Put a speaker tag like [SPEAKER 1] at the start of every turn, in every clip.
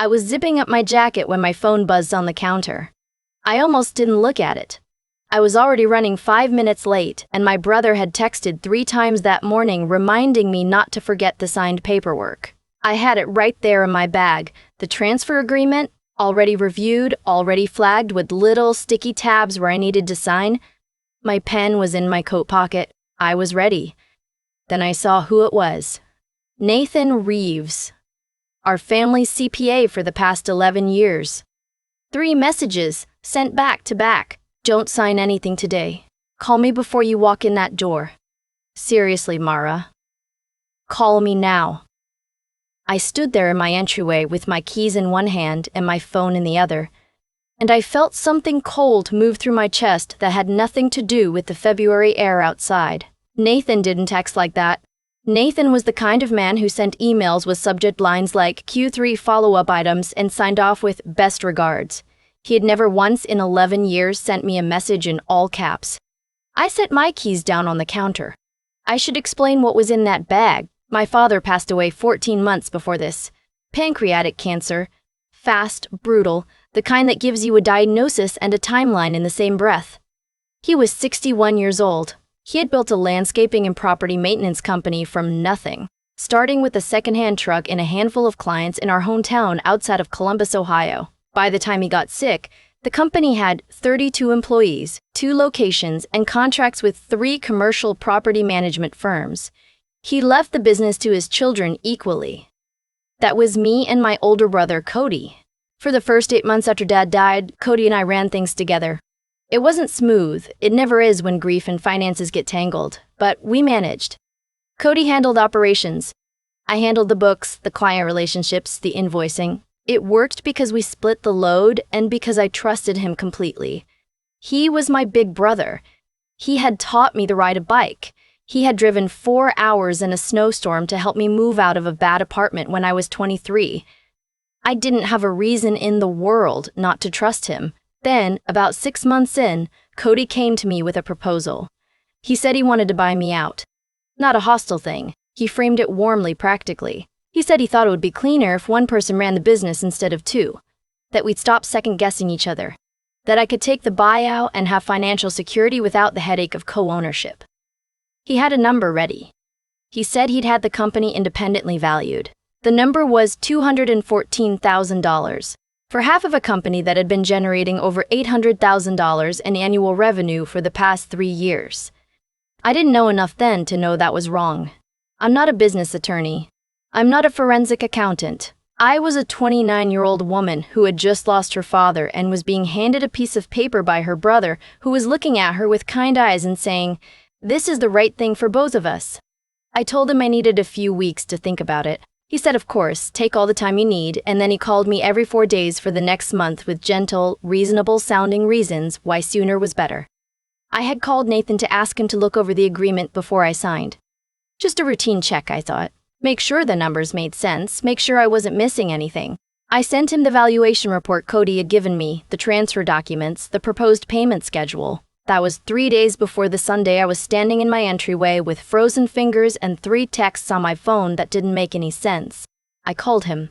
[SPEAKER 1] I was zipping up my jacket when my phone buzzed on the counter. I almost didn't look at it. I was already running 5 minutes late, and my brother had texted 3 times that morning reminding me not to forget the signed paperwork. I had it right there in my bag, the transfer agreement, already reviewed, already flagged with little sticky tabs where I needed to sign. My pen was in my coat pocket. I was ready. Then I saw who it was. Nathan Reeves, our family's CPA for the past 11 years. 3 messages, sent back to back. Don't sign anything today. Call me before you walk in that door. Seriously, Mara. Call me now. I stood there in my entryway with my keys in one hand and my phone in the other, and I felt something cold move through my chest that had nothing to do with the February air outside. Nathan didn't text like that. Nathan was the kind of man who sent emails with subject lines like Q3 follow-up items and signed off with best regards. He had never once in 11 years sent me a message in all caps. I set my keys down on the counter. I should explain what was in that bag. My father passed away 14 months before this. Pancreatic cancer. Fast, brutal, the kind that gives you a diagnosis and a timeline in the same breath. He was 61 years old. He had built a landscaping and property maintenance company from nothing, starting with a secondhand truck and a handful of clients in our hometown outside of Columbus, Ohio. By the time he got sick, the company had 32 employees, 2 locations, and contracts with 3 commercial property management firms. He left the business to his children equally. That was me and my older brother, Cody. For the first 8 months after Dad died, Cody and I ran things together. It wasn't smooth. It never is when grief and finances get tangled, but we managed. Cody handled operations. I handled the books, the client relationships, the invoicing. It worked because we split the load and because I trusted him completely. He was my big brother. He had taught me to ride a bike. He had driven 4 hours in a snowstorm to help me move out of a bad apartment when I was 23. I didn't have a reason in the world not to trust him. Then, about 6 months in, Cody came to me with a proposal. He said he wanted to buy me out. Not a hostile thing. He framed it warmly, practically. He said he thought it would be cleaner if one person ran the business instead of 2. That we'd stop second-guessing each other. That I could take the buyout and have financial security without the headache of co-ownership. He had a number ready. He said he'd had the company independently valued. The number was $214,000. For half of a company that had been generating over $800,000 in annual revenue for the past 3 years. I didn't know enough then to know that was wrong. I'm not a business attorney. I'm not a forensic accountant. I was a 29-year-old woman who had just lost her father and was being handed a piece of paper by her brother, who was looking at her with kind eyes and saying, "This is the right thing for both of us." I told him I needed a few weeks to think about it. He said, of course, take all the time you need, and then he called me every 4 days for the next month with gentle, reasonable-sounding reasons why sooner was better. I had called Nathan to ask him to look over the agreement before I signed. Just a routine check, I thought. Make sure the numbers made sense, make sure I wasn't missing anything. I sent him the valuation report Cody had given me, the transfer documents, the proposed payment schedule. That was 3 days before the Sunday I was standing in my entryway with frozen fingers and 3 texts on my phone that didn't make any sense. I called him.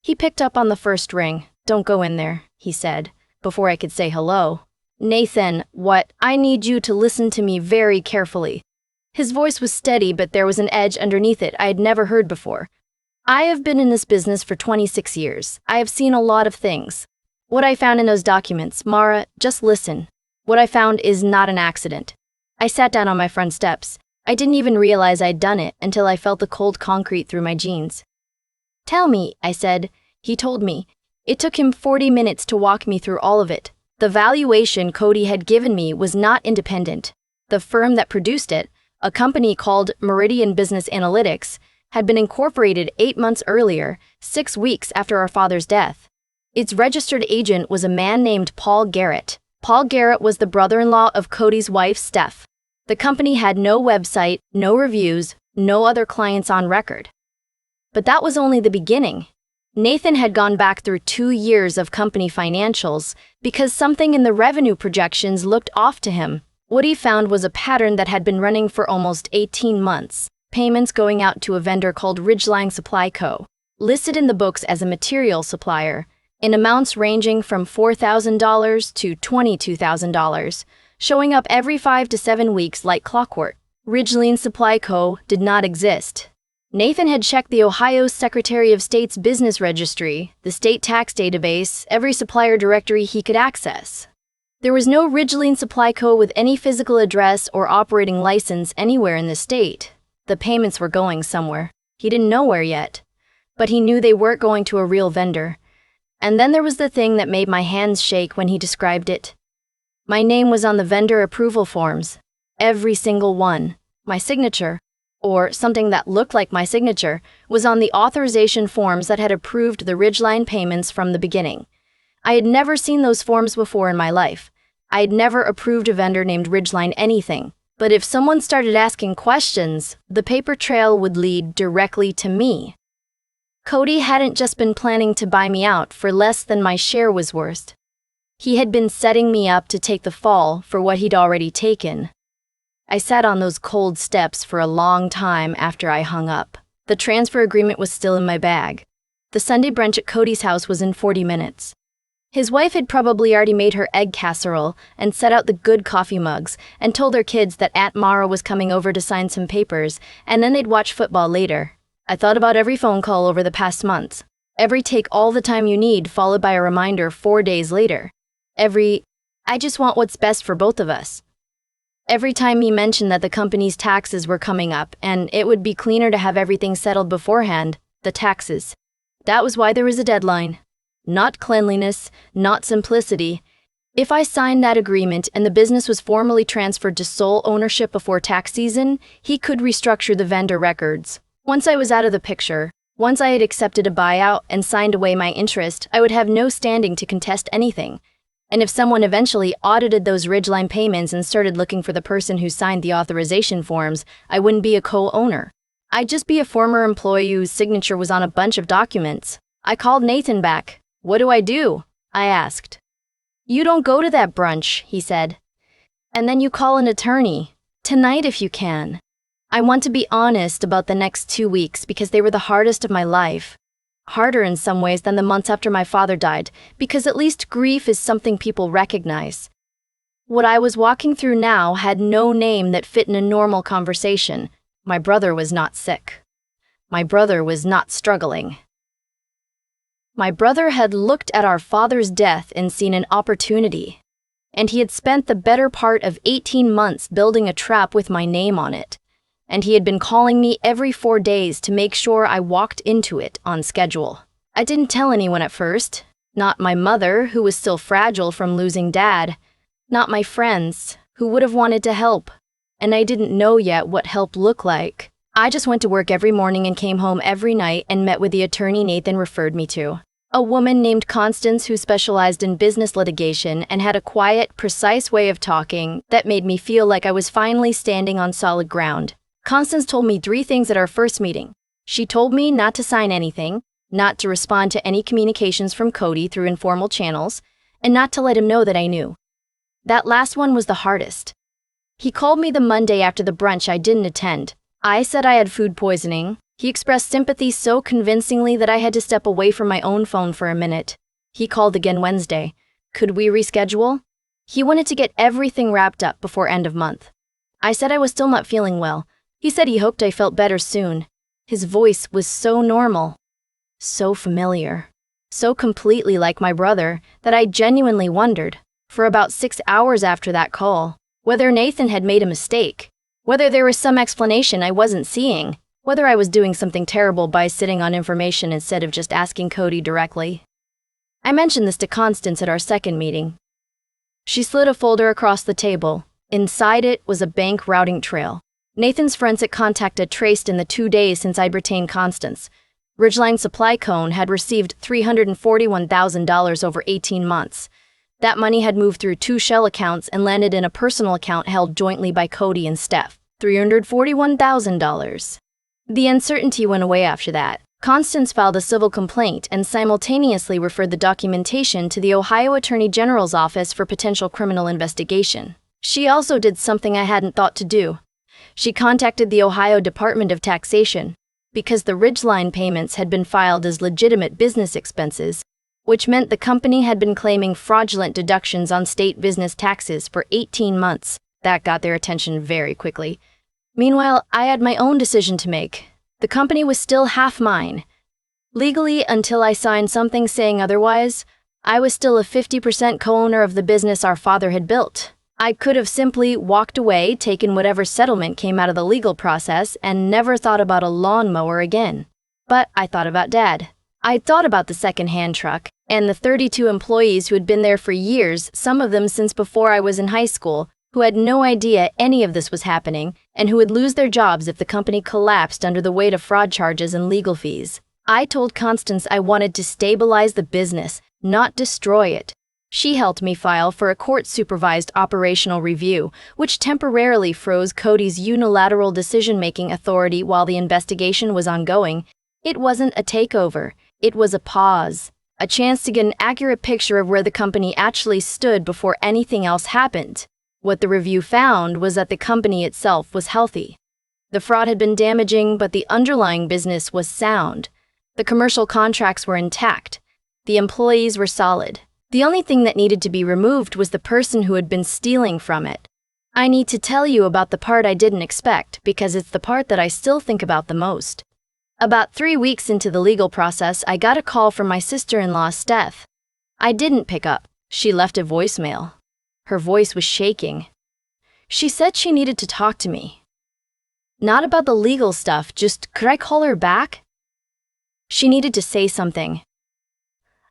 [SPEAKER 1] He picked up on the first ring. "Don't go in there," he said, before I could say hello. "Nathan, what? I need you to listen to me very carefully." His voice was steady, but there was an edge underneath it I had never heard before. I have been in this business for 26 years. I have seen a lot of things. What I found in those documents, Mara, just listen. What I found is not an accident. I sat down on my front steps. I didn't even realize I'd done it until I felt the cold concrete through my jeans. "Tell me," I said. He told me. It took him 40 minutes to walk me through all of it. The valuation Cody had given me was not independent. The firm that produced it, a company called Meridian Business Analytics, had been incorporated 8 months earlier, 6 weeks after our father's death. Its registered agent was a man named Paul Garrett. Paul Garrett was the brother-in-law of Cody's wife, Steph. The company had no website, no reviews, no other clients on record. But that was only the beginning. Nathan had gone back through 2 years of company financials because something in the revenue projections looked off to him. What he found was a pattern that had been running for almost 18 months. Payments going out to a vendor called Ridgeline Supply Co. listed in the books as a material supplier, in amounts ranging from $4,000 to $22,000, showing up every 5 to 7 weeks like clockwork. Ridgeline Supply Co. did not exist. Nathan had checked the Ohio Secretary of State's business registry, the state tax database, every supplier directory he could access. There was no Ridgeline Supply Co. with any physical address or operating license anywhere in the state. The payments were going somewhere. He didn't know where yet, but he knew they weren't going to a real vendor. And then there was the thing that made my hands shake when he described it. My name was on the vendor approval forms. Every single one. My signature, or something that looked like my signature, was on the authorization forms that had approved the Ridgeline payments from the beginning. I had never seen those forms before in my life. I had never approved a vendor named Ridgeline anything, but if someone started asking questions, the paper trail would lead directly to me. Cody hadn't just been planning to buy me out for less than my share was worth. He had been setting me up to take the fall for what he'd already taken. I sat on those cold steps for a long time after I hung up. The transfer agreement was still in my bag. The Sunday brunch at Cody's house was in 40 minutes. His wife had probably already made her egg casserole and set out the good coffee mugs and told their kids that Aunt Mara was coming over to sign some papers, and then they'd watch football later. I thought about every phone call over the past months. Every take all the time you need, followed by a reminder 4 days later. I just want what's best for both of us. Every time he mentioned that the company's taxes were coming up and it would be cleaner to have everything settled beforehand, the taxes. That was why there was a deadline. Not cleanliness, not simplicity. If I signed that agreement and the business was formally transferred to sole ownership before tax season, he could restructure the vendor records. Once I was out of the picture, once I had accepted a buyout and signed away my interest, I would have no standing to contest anything. And if someone eventually audited those Ridgeline payments and started looking for the person who signed the authorization forms, I wouldn't be a co-owner. I'd just be a former employee whose signature was on a bunch of documents. I called Nathan back. "What do I do?" I asked. "You don't go to that brunch," he said. "And then you call an attorney. Tonight if you can." I want to be honest about the next 2 weeks because they were the hardest of my life. Harder in some ways than the months after my father died, because at least grief is something people recognize. What I was walking through now had no name that fit in a normal conversation. My brother was not sick. My brother was not struggling. My brother had looked at our father's death and seen an opportunity. And he had spent the better part of 18 months building a trap with my name on it. And he had been calling me every 4 days to make sure I walked into it on schedule. I didn't tell anyone at first. Not my mother, who was still fragile from losing Dad. Not my friends, who would have wanted to help. And I didn't know yet what help looked like. I just went to work every morning and came home every night and met with the attorney Nathan referred me to. A woman named Constance who specialized in business litigation and had a quiet, precise way of talking that made me feel like I was finally standing on solid ground. Constance told me 3 things at our first meeting. She told me not to sign anything, not to respond to any communications from Cody through informal channels, and not to let him know that I knew. That last one was the hardest. He called me the Monday after the brunch I didn't attend. I said I had food poisoning. He expressed sympathy so convincingly that I had to step away from my own phone for a minute. He called again Wednesday. Could we reschedule? He wanted to get everything wrapped up before end of month. I said I was still not feeling well. He said he hoped I felt better soon. His voice was so normal, so familiar, so completely like my brother that I genuinely wondered, for about 6 hours after that call, whether Nathan had made a mistake, whether there was some explanation I wasn't seeing, whether I was doing something terrible by sitting on information instead of just asking Cody directly. I mentioned this to Constance at our second meeting. She slid a folder across the table. Inside it was a bank routing trail. Nathan's forensic contact had traced in the 2 days since I'd retained Constance. Ridgeline Supply Co. had received $341,000 over 18 months. That money had moved through 2 shell accounts and landed in a personal account held jointly by Cody and Steph. $341,000. The uncertainty went away after that. Constance filed a civil complaint and simultaneously referred the documentation to the Ohio Attorney General's office for potential criminal investigation. She also did something I hadn't thought to do. She contacted the Ohio Department of Taxation. because the Ridgeline payments had been filed as legitimate business expenses, which meant the company had been claiming fraudulent deductions on state business taxes for 18 months. That got their attention very quickly. Meanwhile, I had my own decision to make. The company was still half mine. Legally, until I signed something saying otherwise, I was still a 50% co-owner of the business our father had built. I could have simply walked away, taken whatever settlement came out of the legal process, and never thought about a lawnmower again. But I thought about Dad. I thought about the second-hand truck, and the 32 employees who had been there for years, some of them since before I was in high school, who had no idea any of this was happening, and who would lose their jobs if the company collapsed under the weight of fraud charges and legal fees. I told Constance I wanted to stabilize the business, not destroy it. She helped me file for a court-supervised operational review, which temporarily froze Cody's unilateral decision-making authority while the investigation was ongoing. It wasn't a takeover, it was a pause, a chance to get an accurate picture of where the company actually stood before anything else happened. What the review found was that the company itself was healthy. The fraud had been damaging, but the underlying business was sound. The commercial contracts were intact. The employees were solid. The only thing that needed to be removed was the person who had been stealing from it. I need to tell you about the part I didn't expect, because it's the part that I still think about the most. About 3 weeks into the legal process, I got a call from my sister-in-law, Steph. I didn't pick up. She left a voicemail. Her voice was shaking. She said she needed to talk to me. Not about the legal stuff, just could I call her back? She needed to say something.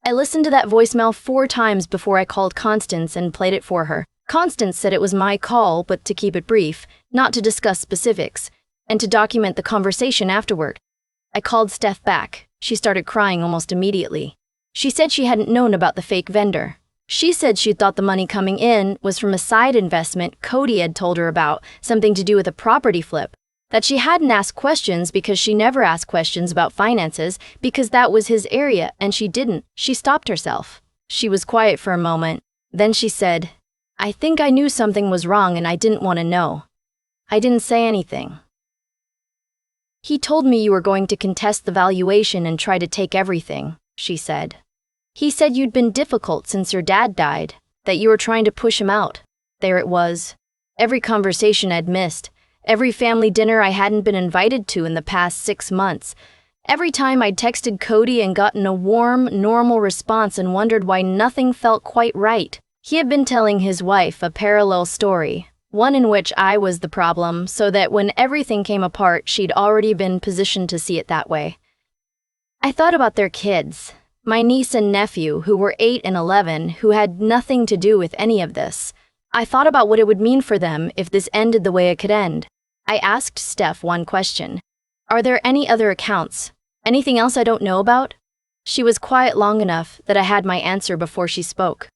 [SPEAKER 1] I listened to that voicemail 4 times before I called Constance and played it for her. Constance said it was my call, but to keep it brief, not to discuss specifics, and to document the conversation afterward. I called Steph back. She started crying almost immediately. She said she hadn't known about the fake vendor. She said she thought the money coming in was from a side investment Cody had told her about, something to do with a property flip. That she hadn't asked questions because she never asked questions about finances because that was his area and she didn't. She stopped herself. She was quiet for a moment. Then she said, I think I knew something was wrong and I didn't want to know. I didn't say anything. He told me you were going to contest the valuation and try to take everything, she said. He said you'd been difficult since your dad died, that you were trying to push him out. There it was. Every conversation I'd missed. Every family dinner I hadn't been invited to in the past 6 months. Every time I'd texted Cody and gotten a warm, normal response and wondered why nothing felt quite right. He had been telling his wife a parallel story, one in which I was the problem, so that when everything came apart, she'd already been positioned to see it that way. I thought about their kids, my niece and nephew, who were 8 and 11, who had nothing to do with any of this. I thought about what it would mean for them if this ended the way it could end. I asked Steph one question. Are there any other accounts? Anything else I don't know about? She was quiet long enough that I had my answer before she spoke.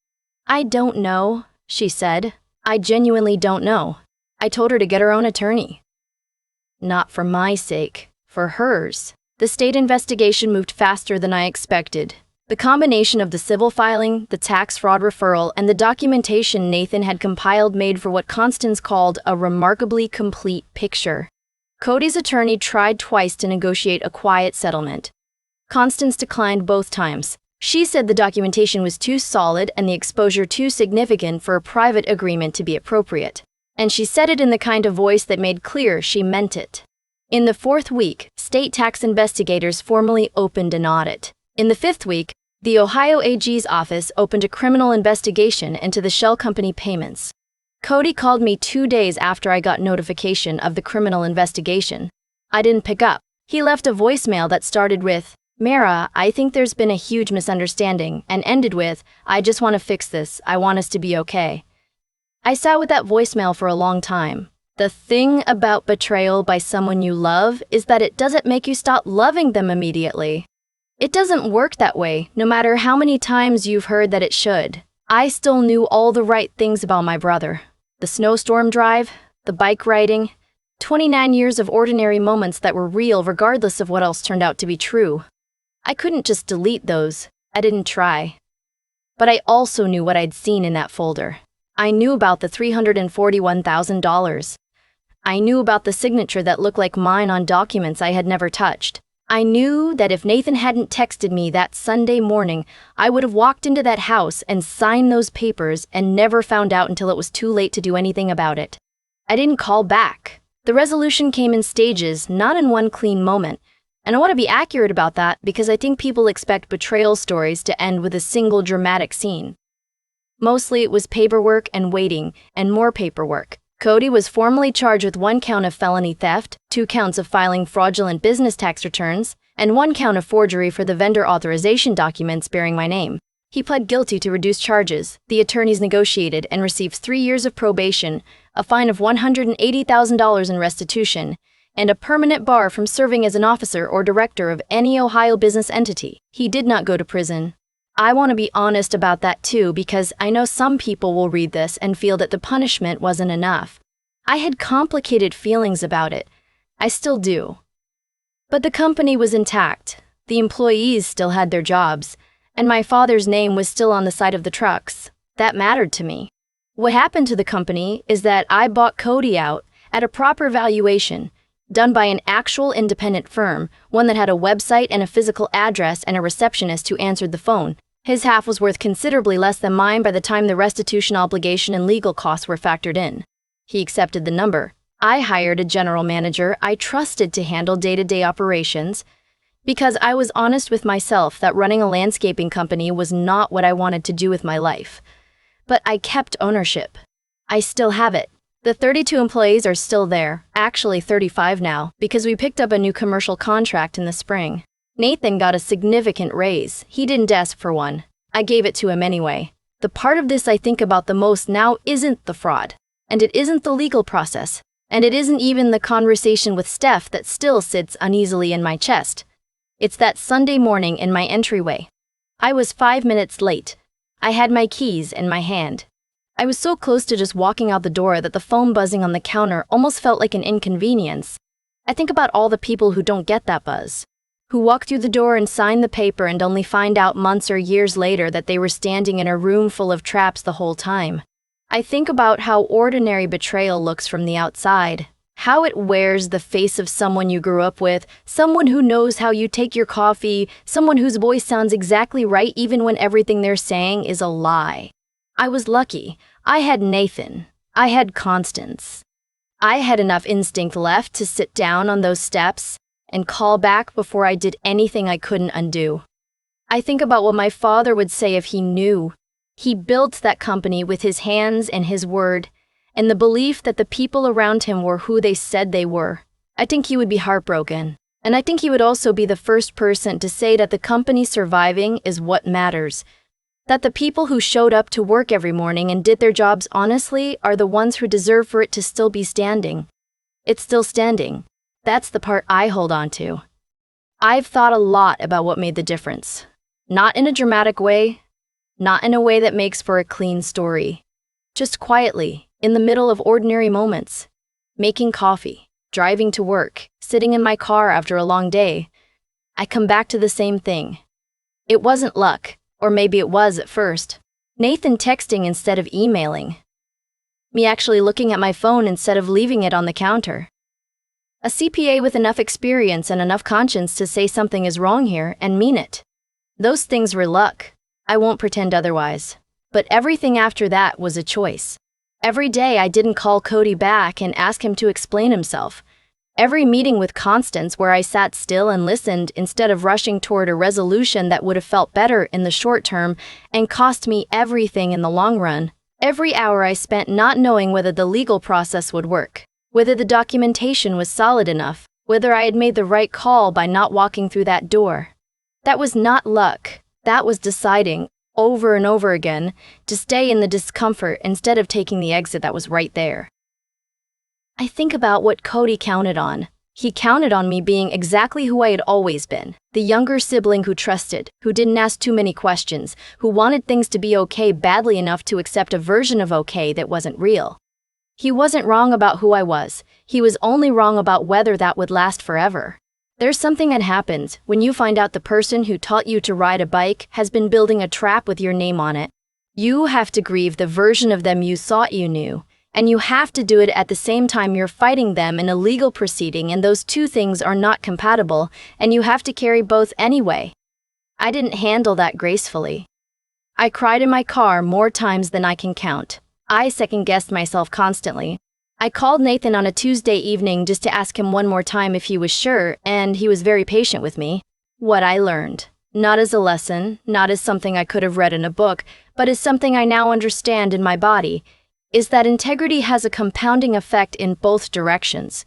[SPEAKER 1] I don't know, she said. I genuinely don't know. I told her to get her own attorney. Not for my sake, for hers. The state investigation moved faster than I expected. The combination of the civil filing, the tax fraud referral, and the documentation Nathan had compiled made for what Constance called a remarkably complete picture. Cody's attorney tried twice to negotiate a quiet settlement. Constance declined both times. She said the documentation was too solid and the exposure too significant for a private agreement to be appropriate. And she said it in the kind of voice that made clear she meant it. In the 4th week, state tax investigators formally opened an audit. In the 5th week, the Ohio AG's office opened a criminal investigation into the shell company payments. Cody called me 2 days after I got notification of the criminal investigation. I didn't pick up. He left a voicemail that started with, Mara, I think there's been a huge misunderstanding, and ended with, I just want to fix this, I want us to be okay. I sat with that voicemail for a long time. The thing about betrayal by someone you love is that it doesn't make you stop loving them immediately. It doesn't work that way, no matter how many times you've heard that it should. I still knew all the right things about my brother. The snowstorm drive, the bike riding, 29 years of ordinary moments that were real regardless of what else turned out to be true. I couldn't just delete those. I didn't try. But I also knew what I'd seen in that folder. I knew about the $341,000. I knew about the signature that looked like mine on documents I had never touched. I knew that if Nathan hadn't texted me that Sunday morning, I would have walked into that house and signed those papers and never found out until it was too late to do anything about it. I didn't call back. The resolution came in stages, not in one clean moment. And I want to be accurate about that because I think people expect betrayal stories to end with a single dramatic scene. Mostly it was paperwork and waiting, and more paperwork. Cody was formally charged with 1 count of felony theft, 2 counts of filing fraudulent business tax returns, and 1 count of forgery for the vendor authorization documents bearing my name. He pled guilty to reduced charges. The attorneys negotiated and received 3 years of probation, a fine of $180,000 in restitution, and a permanent bar from serving as an officer or director of any Ohio business entity. He did not go to prison. I want to be honest about that too because I know some people will read this and feel that the punishment wasn't enough. I had complicated feelings about it. I still do. But the company was intact. The employees still had their jobs, and my father's name was still on the side of the trucks. That mattered to me. What happened to the company is that I bought Cody out at a proper valuation, done by an actual independent firm, one that had a website and a physical address and a receptionist who answered the phone. His half was worth considerably less than mine by the time the restitution obligation and legal costs were factored in. He accepted the number. I hired a general manager I trusted to handle day-to-day operations because I was honest with myself that running a landscaping company was not what I wanted to do with my life. But I kept ownership. I still have it. The 32 employees are still there, actually 35 now, because we picked up a new commercial contract in the spring. Nathan got a significant raise. He didn't ask for one. I gave it to him anyway. The part of this I think about the most now isn't the fraud, and it isn't the legal process, and it isn't even the conversation with Steph that still sits uneasily in my chest. It's that Sunday morning in my entryway. I was 5 minutes late. I had my keys in my hand. I was so close to just walking out the door that the phone buzzing on the counter almost felt like an inconvenience. I think about all the people who don't get that buzz, who walk through the door and sign the paper and only find out months or years later that they were standing in a room full of traps the whole time. I think about how ordinary betrayal looks from the outside, how it wears the face of someone you grew up with, someone who knows how you take your coffee, someone whose voice sounds exactly right even when everything they're saying is a lie. I was lucky. I had Nathan. I had Constance. I had enough instinct left to sit down on those steps and call back before I did anything I couldn't undo. I think about what my father would say if he knew. He built that company with his hands and his word, and the belief that the people around him were who they said they were. I think he would be heartbroken. And I think he would also be the first person to say that the company surviving is what matters. That the people who showed up to work every morning and did their jobs honestly are the ones who deserve for it to still be standing. It's still standing. That's the part I hold on to. I've thought a lot about what made the difference. Not in a dramatic way, not in a way that makes for a clean story. Just quietly, in the middle of ordinary moments. Making coffee, driving to work, sitting in my car after a long day. I come back to the same thing. It wasn't luck. Or maybe it was at first. Nathan texting instead of emailing. Me actually looking at my phone instead of leaving it on the counter. A CPA with enough experience and enough conscience to say something is wrong here and mean it. Those things were luck. I won't pretend otherwise. But everything after that was a choice. Every day I didn't call Cody back and ask him to explain himself. Every meeting with Constance where I sat still and listened instead of rushing toward a resolution that would have felt better in the short term and cost me everything in the long run. Every hour I spent not knowing whether the legal process would work, whether the documentation was solid enough, whether I had made the right call by not walking through that door. That was not luck. That was deciding, over and over again, to stay in the discomfort instead of taking the exit that was right there. I think about what Cody counted on. He counted on me being exactly who I had always been, the younger sibling who trusted, who didn't ask too many questions, who wanted things to be okay badly enough to accept a version of okay that wasn't real. He wasn't wrong about who I was. He was only wrong about whether that would last forever. There's something that happens when you find out the person who taught you to ride a bike has been building a trap with your name on it. You have to grieve the version of them you thought you knew. And you have to do it at the same time you're fighting them in a legal proceeding, and those two things are not compatible, and you have to carry both anyway. I didn't handle that gracefully. I cried in my car more times than I can count. I second-guessed myself constantly. I called Nathan on a Tuesday evening just to ask him one more time if he was sure, and he was very patient with me. What I learned, not as a lesson, not as something I could have read in a book, but as something I now understand in my body, is that integrity has a compounding effect in both directions.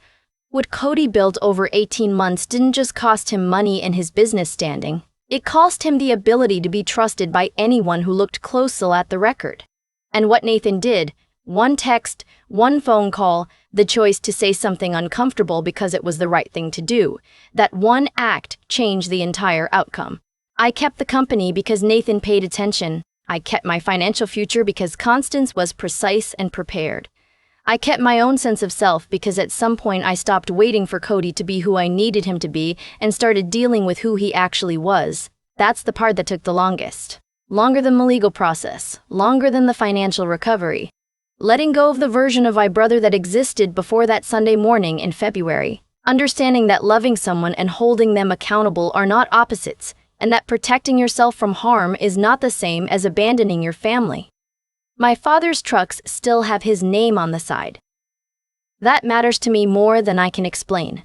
[SPEAKER 1] What Cody built over 18 months didn't just cost him money and his business standing. It cost him the ability to be trusted by anyone who looked closely at the record. And what Nathan did, one text, one phone call, the choice to say something uncomfortable because it was the right thing to do, that one act changed the entire outcome. I kept the company because Nathan paid attention. I kept my financial future because Constance was precise and prepared. I kept my own sense of self because at some point I stopped waiting for Cody to be who I needed him to be and started dealing with who he actually was. That's the part that took the longest. Longer than the legal process, longer than the financial recovery. Letting go of the version of my brother that existed before that Sunday morning in February. Understanding that loving someone and holding them accountable are not opposites, and that protecting yourself from harm is not the same as abandoning your family. My father's trucks still have his name on the side. That matters to me more than I can explain.